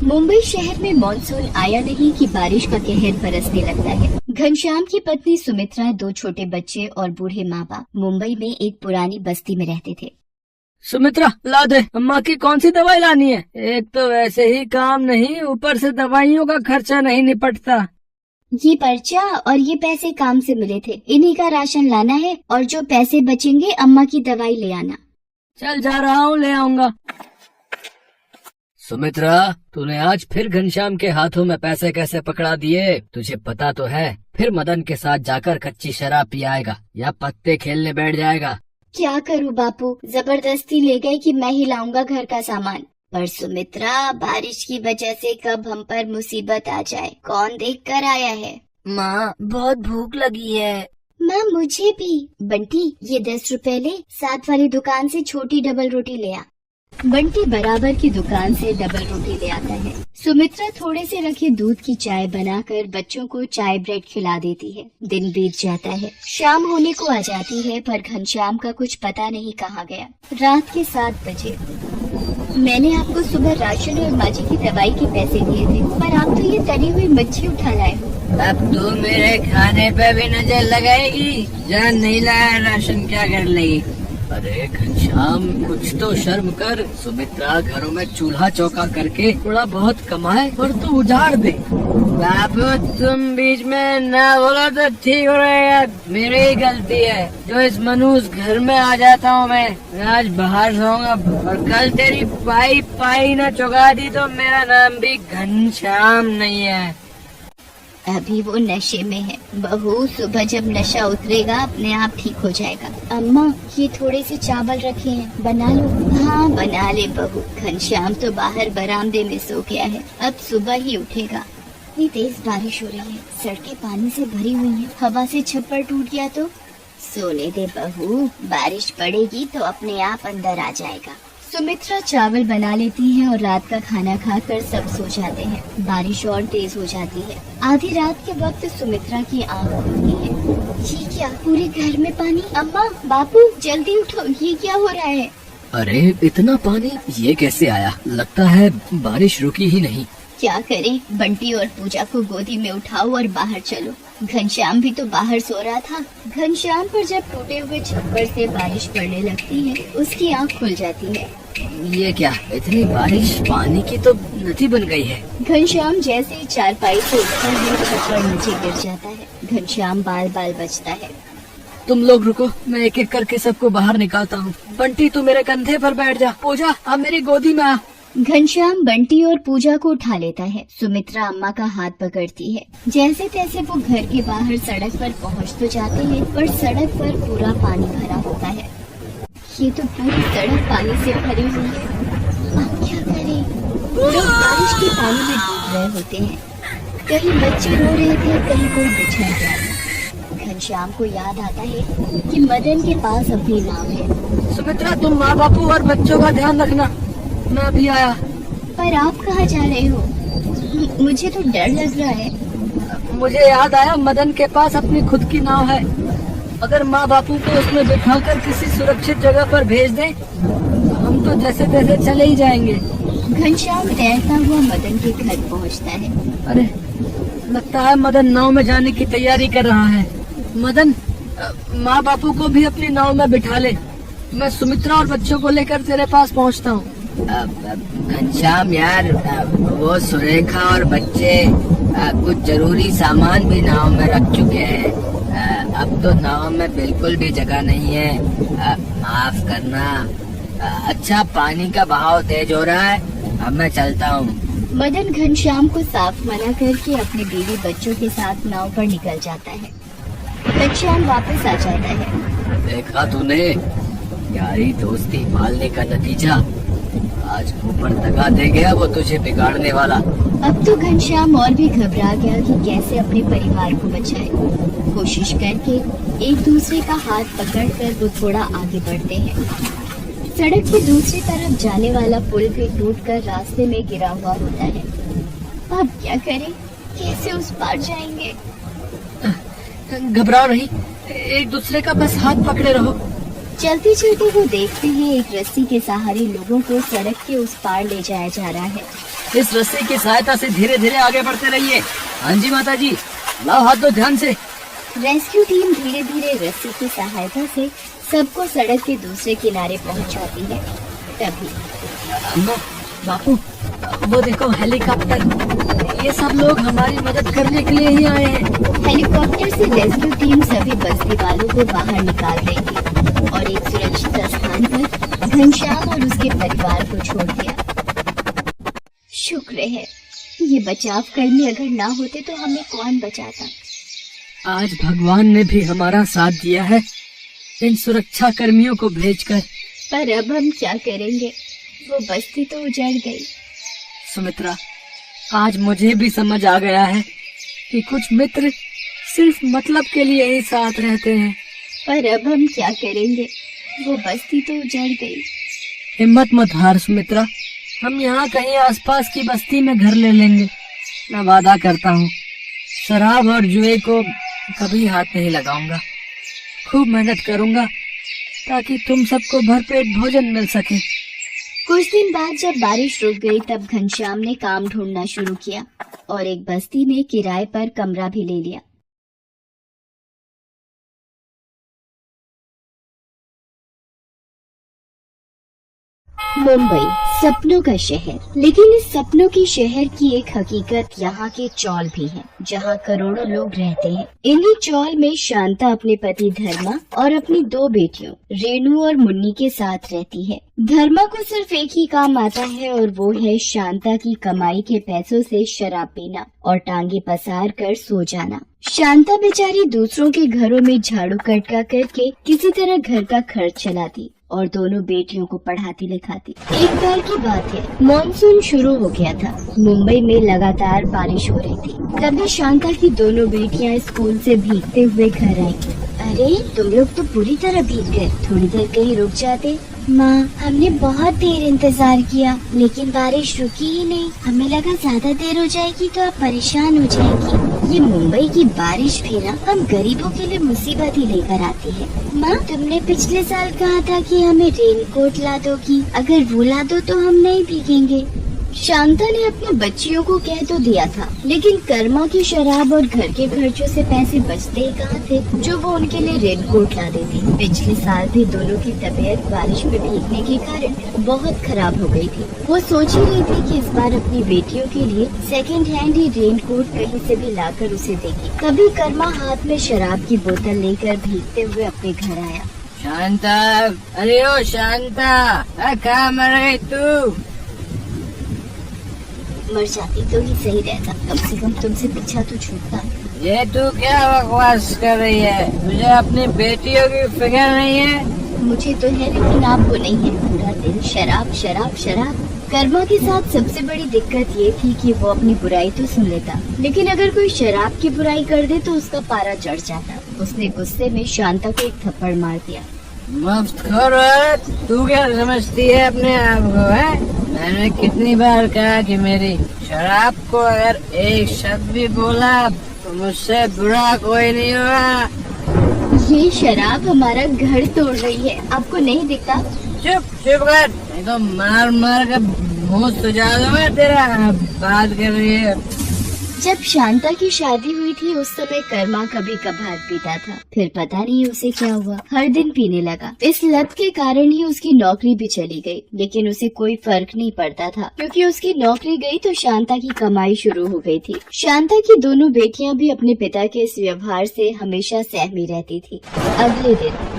मुंबई शहर में मॉनसून आया नहीं कि बारिश का कहर बरसने लगता है। घनश्याम की पत्नी सुमित्रा, 2 छोटे बच्चे और बूढ़े माँ बाप मुंबई में एक पुरानी बस्ती में रहते थे। सुमित्रा, ला दे, अम्मा की कौन सी दवाई लानी है? एक तो वैसे ही काम नहीं, ऊपर से दवाइयों का खर्चा नहीं निपटता। ये पर्चा और ये पैसे काम से मिले थे, इन्हीं का राशन लाना है और जो पैसे बचेंगे अम्मा की दवाई ले आना। चल, जा रहा हूँ, ले आऊंगा। सुमित्रा, तूने आज फिर घनश्याम के हाथों में पैसे कैसे पकड़ा दिए? तुझे पता तो है, फिर मदन के साथ जाकर कच्ची शराब पियाएगा या पत्ते खेलने बैठ जाएगा। क्या करूँ बापू, जबरदस्ती ले गए कि मैं ही लाऊंगा घर का सामान। पर सुमित्रा, बारिश की वजह से कब हम पर मुसीबत आ जाए, कौन देख कर आया है। माँ, बहुत भूख लगी है। माँ, मुझे भी। बंटी, ये 10 रुपए ले, साथ वाली दुकान से छोटी डबल रोटी ले आ। बंटी बराबर की दुकान से डबल रोटी ले आता है। सुमित्रा थोड़े से रखे दूध की चाय बनाकर बच्चों को चाय ब्रेड खिला देती है। दिन बीत जाता है, शाम होने को आ जाती है, पर घनश्याम का कुछ पता नहीं कहाँ गया। रात के 7 बजे। मैंने आपको सुबह राशन और माजी की दवाई के पैसे दिए थे, पर आप तो ये तली हुई मच्छी उठा लाए हो। अब तू मेरे खाने पे भी नजर लगाएगी? जान नहीं लाया राशन, क्या कर लेगी? अरे घनश्याम, कुछ तो शर्म कर। सुमित्रा घरों में चूल्हा चौका करके थोड़ा बहुत कमाए और तू उजाड़ दे। बाबू, तुम बीच में ना बोलो तो ठीक हो रहेगा। मेरी ही गलती है जो इस मनुष्य घर में आ जाता हूँ। मैं आज बाहर सोऊंगा और कल तेरी पाई न चुका दी तो मेरा नाम भी घनश्याम नहीं है। अभी वो नशे में है बहू, सुबह जब नशा उतरेगा अपने आप ठीक हो जाएगा। अम्मा, ये थोड़े से चावल रखे हैं, बना लो। हाँ, बना ले बहू। घनश्याम तो बाहर बरामदे में सो गया है, अब सुबह ही उठेगा। इतनी तेज बारिश हो रही है, सड़कें पानी से भरी हुई हैं, हवा से छप्पर टूट गया तो। सोने दे बहू, बारिश पड़ेगी तो अपने आप अंदर आ जाएगा। सुमित्रा चावल बना लेती है और रात का खाना खाकर सब सो जाते हैं। बारिश और तेज हो जाती है। आधी रात के वक्त सुमित्रा की आंख खुलती है। ये क्या, पूरे घर में पानी। अम्मा, बापू, जल्दी उठो, ये क्या हो रहा है? अरे इतना पानी ये कैसे आया? लगता है बारिश रुकी ही नहीं। क्या करें, बंटी और पूजा को गोदी में उठाओ और बाहर चलो। घनश्याम भी तो बाहर सो रहा था। घनश्याम पर जब टूटे हुए छप्पर से बारिश पड़ने लगती है, उसकी आंख खुल जाती है। ये क्या, इतनी बारिश, पानी की तो नदी बन गई है। घनश्याम जैसे ही चारपाई से उठता है, छप्पर नीचे गिर जाता है। घनश्याम बाल बाल बचता है। तुम लोग रुको, मैं एक एक करके सबको बाहर निकालता हूँ। बंटी, तू मेरे कंधे पर बैठ जा। पूजा, अब मेरी गोदी में आ। घनश्याम बंटी और पूजा को उठा लेता है। सुमित्रा अम्मा का हाथ पकड़ती है। जैसे तैसे वो घर के बाहर सड़क पर पहुंच तो जाते हैं, पर सड़क पर पूरा पानी भरा होता है। ये तो पूरी सड़क पानी से भरी हुई है। अब क्या करें? लोग बारिश के पानी में डूब रहे होते हैं। कहीं बच्चे रो रहे थे, कहीं कोई बिछड़ गया। घनश्याम को याद आता है कि मदन के पास अपनी नाव है। सुमित्रा, तुम माँ बापू और बच्चों का ध्यान रखना, मैं अभी आया। पर आप कहाँ जा रहे हो? मुझे तो डर लग रहा है। मुझे याद आया, मदन के पास अपनी खुद की नाव है। अगर माँ बापू को उसमें बिठाकर किसी सुरक्षित जगह पर भेज दें, हम तो जैसे तैसे चले ही जाएंगे। घनश्याम तैरता हुआ मदन के घर पहुँचता है। अरे, लगता है मदन नाव में जाने की तैयारी कर रहा है। मदन, माँ बापू को भी अपनी नाव में बिठा ले। मैं सुमित्रा और बच्चों को लेकर तेरे पास पहुँचता हूँ। घनश्याम यार, वो सुरेखा और बच्चे कुछ जरूरी सामान भी नाव में रख चुके हैं। अब तो नाव में बिल्कुल भी जगह नहीं है। माफ करना। अच्छा, पानी का बहाव तेज हो रहा है, अब मैं चलता हूँ। मदन घनश्याम को साफ मना करके अपने बीवी बच्चों के साथ नाव पर निकल जाता है। घनश्याम वापस आ जाता है। देखा तूने, यारी दोस्ती पालने का नतीजा। आज ऊपर दगा दे गया वो तुझे बिगाड़ने वाला। अब तो घनश्याम और भी घबरा गया कि कैसे अपने परिवार को बचाए। कोशिश करके एक दूसरे का हाथ पकड़कर वो थोड़ा आगे बढ़ते हैं। सड़क की दूसरी तरफ जाने वाला पुल भी टूटकर रास्ते में गिरा हुआ होता है। अब क्या करें, कैसे उस पार जाएंगे? घबराओ नहीं, एक दूसरे का बस हाथ पकड़े रहो। चलते चलते वो देखते हैं एक रस्सी के सहारे लोगों को सड़क के उस पार ले जाया जा रहा है। इस रस्सी की सहायता से धीरे धीरे आगे बढ़ते रहिए। हाँ जी माता जी, लाओ हाथ दो ध्यान से। रेस्क्यू टीम धीरे धीरे रस्सी की सहायता से सबको सड़क के दूसरे किनारे पहुंचाती है। तभी अम्मा, बापू, वो देखो हेलीकॉप्टर। ये सब लोग हमारी मदद करने के लिए ही आए हैं। हेलीकॉप्टर से रेस्क्यू टीम सभी बस्ती वालों को बाहर निकाल रही थी और एक सुरक्षित स्थान पर घनश्याम और उसके परिवार को छोड़ दिया। शुक्र है, ये बचाव कर्मी अगर ना होते तो हमें कौन बचाता। आज भगवान ने भी हमारा साथ दिया है इन सुरक्षा कर्मियों को भेजकर। पर अब हम क्या करेंगे, वो बस्ती तो उजड़ गई। सुमित्रा, आज मुझे भी समझ आ गया है कि कुछ मित्र सिर्फ मतलब के लिए ही साथ रहते हैं। पर अब हम क्या करेंगे, वो बस्ती तो उजड़ गई। हिम्मत मत हार सुमित्रा, हम यहाँ कहीं आसपास की बस्ती में घर ले लेंगे। मैं वादा करता हूँ, शराब और जुए को कभी हाथ नहीं लगाऊंगा। खूब मेहनत करूंगा ताकि तुम सबको भरपेट भोजन मिल सके। कुछ दिन बाद जब बारिश रुक गई तब घनश्याम ने काम ढूंढना शुरू किया और एक बस्ती में किराए पर कमरा भी ले लिया। मुंबई सपनों का शहर, लेकिन इस सपनों की शहर की एक हकीकत यहाँ के चौल भी है, जहाँ करोड़ों लोग रहते हैं। इन्हीं चौल में शांता अपने पति धर्मा और अपनी 2 बेटियों रेणु और मुन्नी के साथ रहती है। धर्मा को सिर्फ एक ही काम आता है और वो है शांता की कमाई के पैसों से शराब पीना और टांगे पसार कर सो जाना। शांता बेचारी दूसरों के घरों में झाड़ू कटका करके किसी तरह घर का खर्च चलाती और दोनों बेटियों को पढ़ाती लिखाती। एक बार की बात है, मॉनसून शुरू हो गया था। मुंबई में लगातार बारिश हो रही थी। तभी शांता की दोनों बेटियां स्कूल से भीगते हुए घर आई। अरे तुम लोग तो पूरी तरह भीग गए, थोड़ी देर कहीं रुक जाते। माँ, हमने बहुत देर इंतजार किया लेकिन बारिश रुकी ही नहीं। हमें लगा ज्यादा देर हो जाएगी तो आप परेशान हो जाएगी। ये मुंबई की बारिश भी ना हम गरीबों के लिए मुसीबत ही लेकर आती है। माँ, तुमने पिछले साल कहा था कि हमें रेनकोट ला दोगी, अगर वो ला दो तो हम नहीं भीगेंगे। शांता ने अपने बच्चियों को कह तो दिया था, लेकिन कर्मा की शराब और घर के खर्चों से पैसे बचते ही कहाँ थे जो वो उनके लिए रेनकोट ला देती। पिछले साल भी दोनों की तबीयत बारिश में भीगने के कारण बहुत खराब हो गई थी। वो सोच ही रही थी कि इस बार अपनी बेटियों के लिए सेकंड हैंड ही रेनकोट कहीं से भी लाकर उसे देगी। तभी कर्मा हाथ में शराब की बोतल लेकर भीगते हुए अपने घर आया। शांता, अरे ओ शांता, कहाँ मर गई तू? मर जाती तो ही सही रहता, कम से कम तुमसे पीछा तो छूटता। ये तू क्या बकवास कर रही है? मुझे अपनी बेटियों की फिक्र नहीं है? मुझे तो है लेकिन आपको नहीं है। पूरा दिन शराब शराब शराब। कर्मा के साथ सबसे बड़ी दिक्कत ये थी कि वो अपनी बुराई तो सुन लेता, लेकिन अगर कोई शराब की बुराई कर दे तो उसका पारा चढ़ जाता। उसने गुस्से में शांता को एक थप्पड़ मार दिया। मफ्तखोर औरत, तू क्या समझती है अपने आप को? है मैंने कितनी बार कहा कि मेरी शराब को अगर एक शब्द भी बोला तो मुझसे बुरा कोई नहीं होगा। ये शराब हमारा घर तोड़ रही है, आपको नहीं दिखता? चुप चुप कर, नहीं तो मार मार कर मुंह सुझा दूंगा तेरा। बात कर रही है। जब शांता की शादी हुई थी उस समय कर्मा कभी कभार पीता था, फिर पता नहीं उसे क्या हुआ, हर दिन पीने लगा। इस लत के कारण ही उसकी नौकरी भी चली गई, लेकिन उसे कोई फर्क नहीं पड़ता था क्योंकि उसकी नौकरी गई तो शांता की कमाई शुरू हो गई थी। शांता की दोनों बेटियां भी अपने पिता के इस व्यवहार से हमेशा सहमी रहती थी। अगले दिन,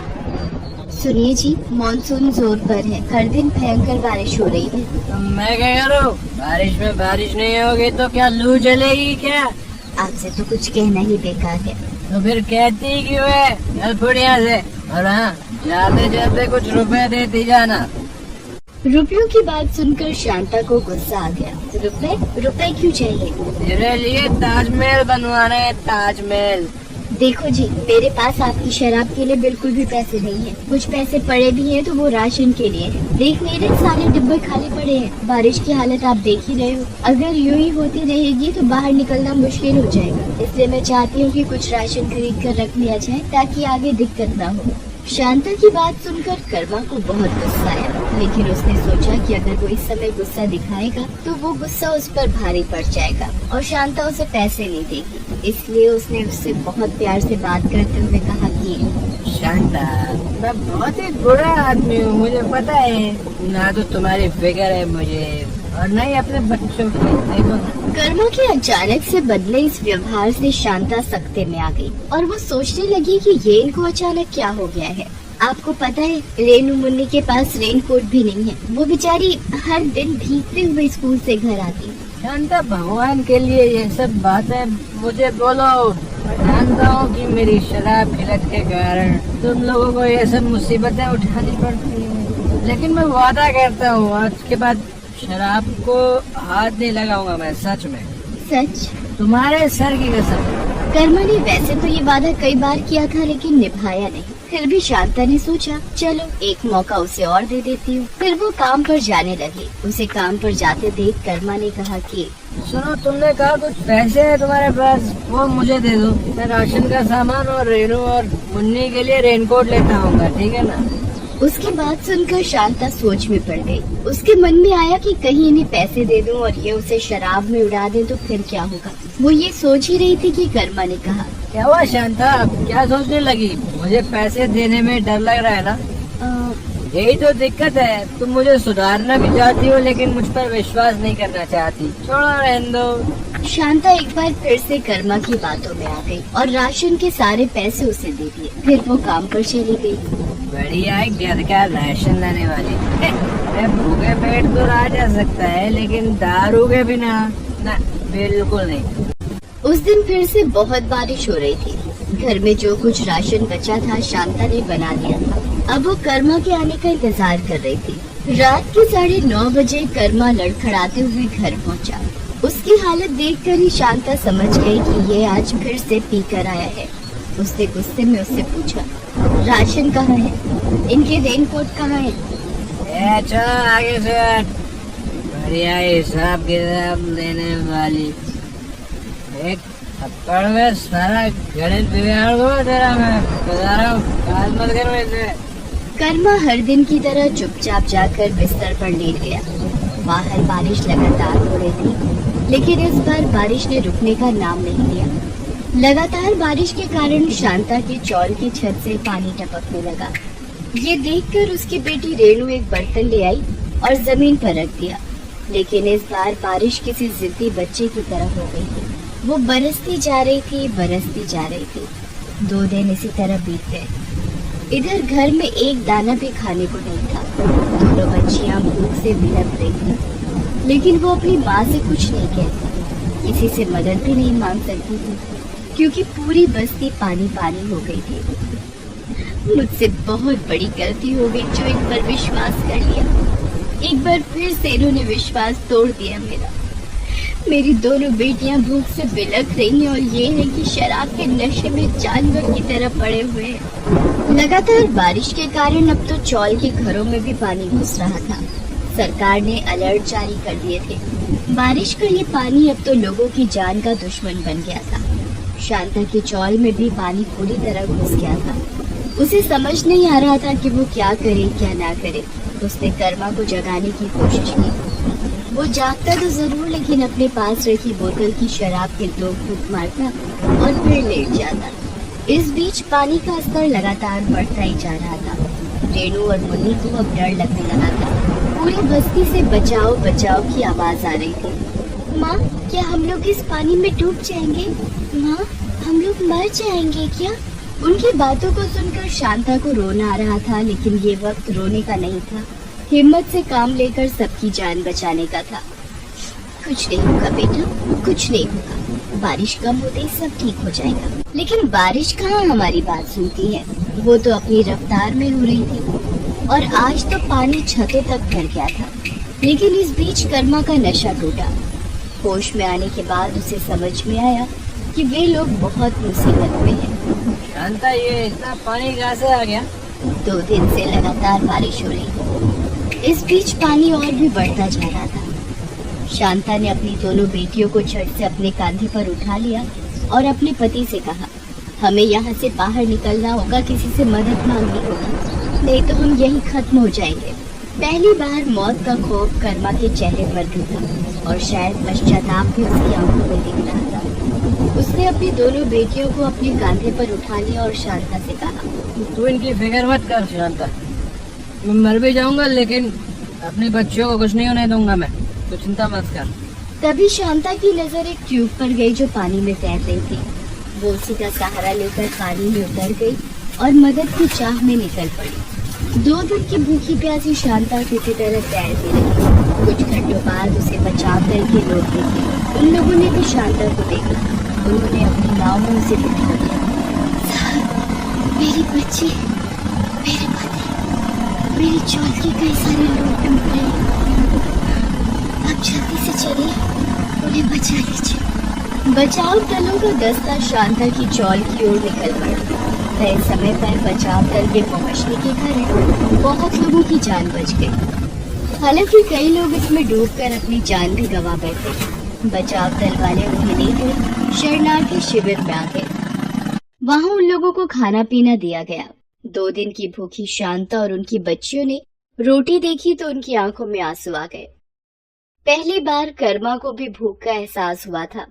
सुनिए जी, मानसून जोर पर है, हर दिन भयंकर बारिश हो रही है। तो मैं क्या करूँ? बारिश में बारिश नहीं होगी तो क्या लू चलेगी क्या? आपसे तो कुछ कहना ही बेकार है। तो फिर कहती क्यों है? चल फुट यहाँ से। और हाँ, जाते जाते कुछ रुपए देती जाना। रुपयों की बात सुनकर शांता को गुस्सा आ गया। रुपए क्यों चाहिए? तेरे लिए ताजमहल बनवाना है, ताजमहल। देखो जी, मेरे पास आपकी शराब के लिए बिल्कुल भी पैसे नहीं है। कुछ पैसे पड़े भी हैं तो वो राशन के लिए है। देख, मेरे सारे डिब्बे खाली पड़े हैं। बारिश की हालत आप देख ही रहे हो, अगर यूं ही होती रहेगी तो बाहर निकलना मुश्किल हो जाएगा। इसलिए मैं चाहती हूँ कि कुछ राशन खरीद कर रख लिया जाए ताकि आगे दिक्कत ना हो। शांता की बात सुनकर कर्मा को बहुत गुस्सा आया, लेकिन उसने सोचा कि अगर वो इस समय गुस्सा दिखाएगा तो वो गुस्सा उस पर भारी पड़ जाएगा और शांता उसे पैसे नहीं देगी। इसलिए उसने उससे बहुत प्यार से बात करते हुए कहा कि शांता, मैं बहुत ही बुरा आदमी हूँ, मुझे पता है। ना तो तुम्हारी फिक्र है मुझे और न ही अपने बच्चों की। देखो ना। कर्मा के अचानक से बदले इस व्यवहार से शांता सख्ते में आ गई और वो सोचने लगी कि ये इनको अचानक क्या हो गया है। आपको पता है, रेनू मुन्नी के पास रेनकोट भी नहीं है। वो बेचारी हर दिन भीगते हुए स्कूल से घर आती। शांता, भगवान के लिए ये सब बातें मुझे बोलो। मैं जानता हूँ कि मेरी शराब खिलत के कारण तुम लोगों को ये सब मुसीबतें उठानी पड़ती हैं, लेकिन मैं वादा करता हूँ आज के बाद शराब को हाथ नहीं लगाऊंगा मैं। सच में, सच? तुम्हारे सर की कसम। कर्मा ने वैसे तो ये वादा कई बार किया था, लेकिन निभाया नहीं। फिर भी शांता ने सोचा, चलो एक मौका उसे और दे देती हूँ। फिर वो काम पर जाने लगी। उसे काम पर जाते देख कर्मा ने कहा कि सुनो, तुमने कहा कुछ पैसे है तुम्हारे पास, वो मुझे दे दो। मैं राशन का सामान और रेनू और मुन्नी के लिए रेनकोट लेता आऊंगा, ठीक है ना? उसकी बात सुनकर शांता सोच में पड़ गई। उसके मन में आया कि कहीं इन्हें पैसे दे दूं और ये उसे शराब में उड़ा दें तो फिर क्या होगा। वो ये सोच ही रही थी कि कर्मा ने कहा, क्या हुआ शांता, क्या सोचने लगी? मुझे पैसे देने में डर लग रहा है ना? यही तो दिक्कत है, तुम मुझे सुधारना भी चाहती हो लेकिन मुझ पर विश्वास नहीं करना चाहती। छोड़ो, रहने दो। शांता एक बार फिर से कर्मा की बातों में आ गई और राशन के सारे पैसे उसे दे दिए। फिर वो काम पर चली गई। बढ़िया है, घर का राशन लाने वाली। भूखे पेट तो रहा जा सकता है, लेकिन दारू के बिना ना, बिल्कुल नहीं। उस दिन फिर से बहुत बारिश हो रही थी। घर में जो कुछ राशन बचा था शांता ने बना लिया था। अब वो कर्मा के आने का इंतजार कर रही थी। रात के 9:30 बजे कर्मा लड़खड़ाते हुए घर पहुंचा। उसकी हालत देखकर ही शांता समझ गई कि ये आज फिर से पी कर आया है। उसने गुस्से में उससे पूछा, राशन कहाँ है? इनके रेनकोट कहाँ है? चलो आगे से हट। बढ़िया हिसाब किताब देने वाली, एक थप्पड़ में सारा गणित बिगाड़ दो तेरा। मैं बता रहा हूँ, बात मत कर वैसे। कर्मा हर दिन की तरह चुपचाप जाकर बिस्तर पर लेट गया। बाहर बारिश लगातार हो रही थी, लेकिन इस बार बारिश ने रुकने का नाम नहीं लिया। लगातार बारिश के कारण शांता के चौल की छत से पानी टपकने लगा। ये देखकर उसकी बेटी रेणु एक बर्तन ले आई और जमीन पर रख दिया, लेकिन इस बार बारिश किसी जिद्दी बच्चे की तरह हो गई थी। वो बरसती जा रही थी, बरसती जा रही थी। 2 दिन इसी तरह बीत गए। इधर घर में एक दाना भी खाने को नहीं था। दोनों बच्चियां भूख से बिलख रही थी, लेकिन वो अपनी माँ से कुछ नहीं कहती, किसी से मदद भी नहीं मांग सकती थी, क्योंकि पूरी बस्ती पानी पानी हो गई थी। मुझसे बहुत बड़ी गलती हो गई जो इन पर विश्वास कर लिया। एक बार फिर से इन्होंने विश्वास तोड़ दिया मेरा। मेरी दोनों बेटियां भूख से बिलख रही हैं और ये है कि शराब के नशे में जानवर की तरह पड़े हुए हैं। लगातार बारिश के कारण अब तो चौल के घरों में भी पानी घुस रहा था। सरकार ने अलर्ट जारी कर दिए थे। बारिश का ये पानी अब तो लोगों की जान का दुश्मन बन गया था। शांता के चौल में भी पानी पूरी तरह घुस गया था। उसे समझ नहीं आ रहा था कि वो क्या करे क्या ना करे। उसने कर्मा को जगाने की कोशिश की। वो जागता तो जरूर, लेकिन अपने पास रखी बोतल की शराब के 2 घूंट मारता और फिर लेट जाता। इस बीच पानी का स्तर लगातार बढ़ता ही जा रहा था। रेणु और मुन्नी को अब डर लगने लगा था। पूरी बस्ती से बचाओ बचाओ की आवाज आ रही थी। माँ, क्या हम लोग इस पानी में डूब जाएंगे? माँ, हम लोग मर जाएंगे क्या? उनकी बातों को सुनकर शांता को रोना आ रहा था, लेकिन ये वक्त रोने का नहीं था। हिम्मत से काम लेकर सबकी जान बचाने का था। कुछ नहीं होगा बेटा, कुछ नहीं होगा। बारिश कम होते ही सब ठीक हो जाएगा। लेकिन बारिश कहाँ हमारी बात सुनती है। वो तो अपनी रफ्तार में हो रही थी और आज तो पानी छतों तक भर गया था। लेकिन इस बीच कर्मा का नशा टूटा। होश में आने के बाद उसे समझ में आया कि वे लोग बहुत मुसीबत में हैं। शांता, ये इतना पानी कहाँ से आ गया? 2 दिन से लगातार बारिश हो रही थी। इस बीच पानी और भी बढ़ता जा रहा था। शांता ने अपनी दोनों बेटियों को झट से अपने कांधे पर उठा लिया और अपने पति से कहा, हमें यहाँ से बाहर निकलना होगा, किसी से मदद मांगनी होगी। नहीं तो हम यहीं खत्म हो जाएंगे। पहली बार मौत का खौफ कर्मा के चेहरे पर दिखा और शायद पश्चाताप भी उसकी आंखों में दिख रहा था। उसने अपनी दोनों बेटियों को अपने कांधे पर उठा लिया और शांता से कहा, तू इनकी फिक्र मत कर शांता, मैं मर भी जाऊंगा लेकिन अपने बच्चों को कुछ नहीं होने दूंगा मैं, तो चिंता मत कर। तभी शांता की नजर एक ट्यूब पर गई जो पानी में तैर रही थी। वो उसी का सहारा लेकर पानी में उतर गई और मदद की चाह में निकल पड़ी। 2 दिन की भूखी प्यासी शांता किसी तरह तैरती रही। कुछ घंटों बाद उसे बचाव दल के लोग दिखे। उन लोगों ने भी शांता को देखा। उन्होंने अपनी नाव में उसे बिठा दिया। मेरे बच्चे, मेरे पति, मेरी चौल के कई सारे लोग डूब गए। आप जल्दी से चलिए, उन्हें बचा लीजिए। बचाव दलों का दस्ता शांता की चौल की ओर निकल पड़ा। तय समय पर बचाव दल के पहुंचने के कारण बहुत लोगों की जान बच गई। हालांकि कई लोग इसमें डूबकर अपनी जान भी गंवा बैठे। बचाव दल वाले उन्हें लेकर शरणार्थी शिविर में आ गए। वहां उन लोगों को खाना पीना दिया गया। 2 दिन की भूखी शांता और उनकी बच्चियों ने रोटी देखी तो उनकी आंखों में आंसू आ गए। पहली बार कर्मा को भी भूख का एहसास हुआ था।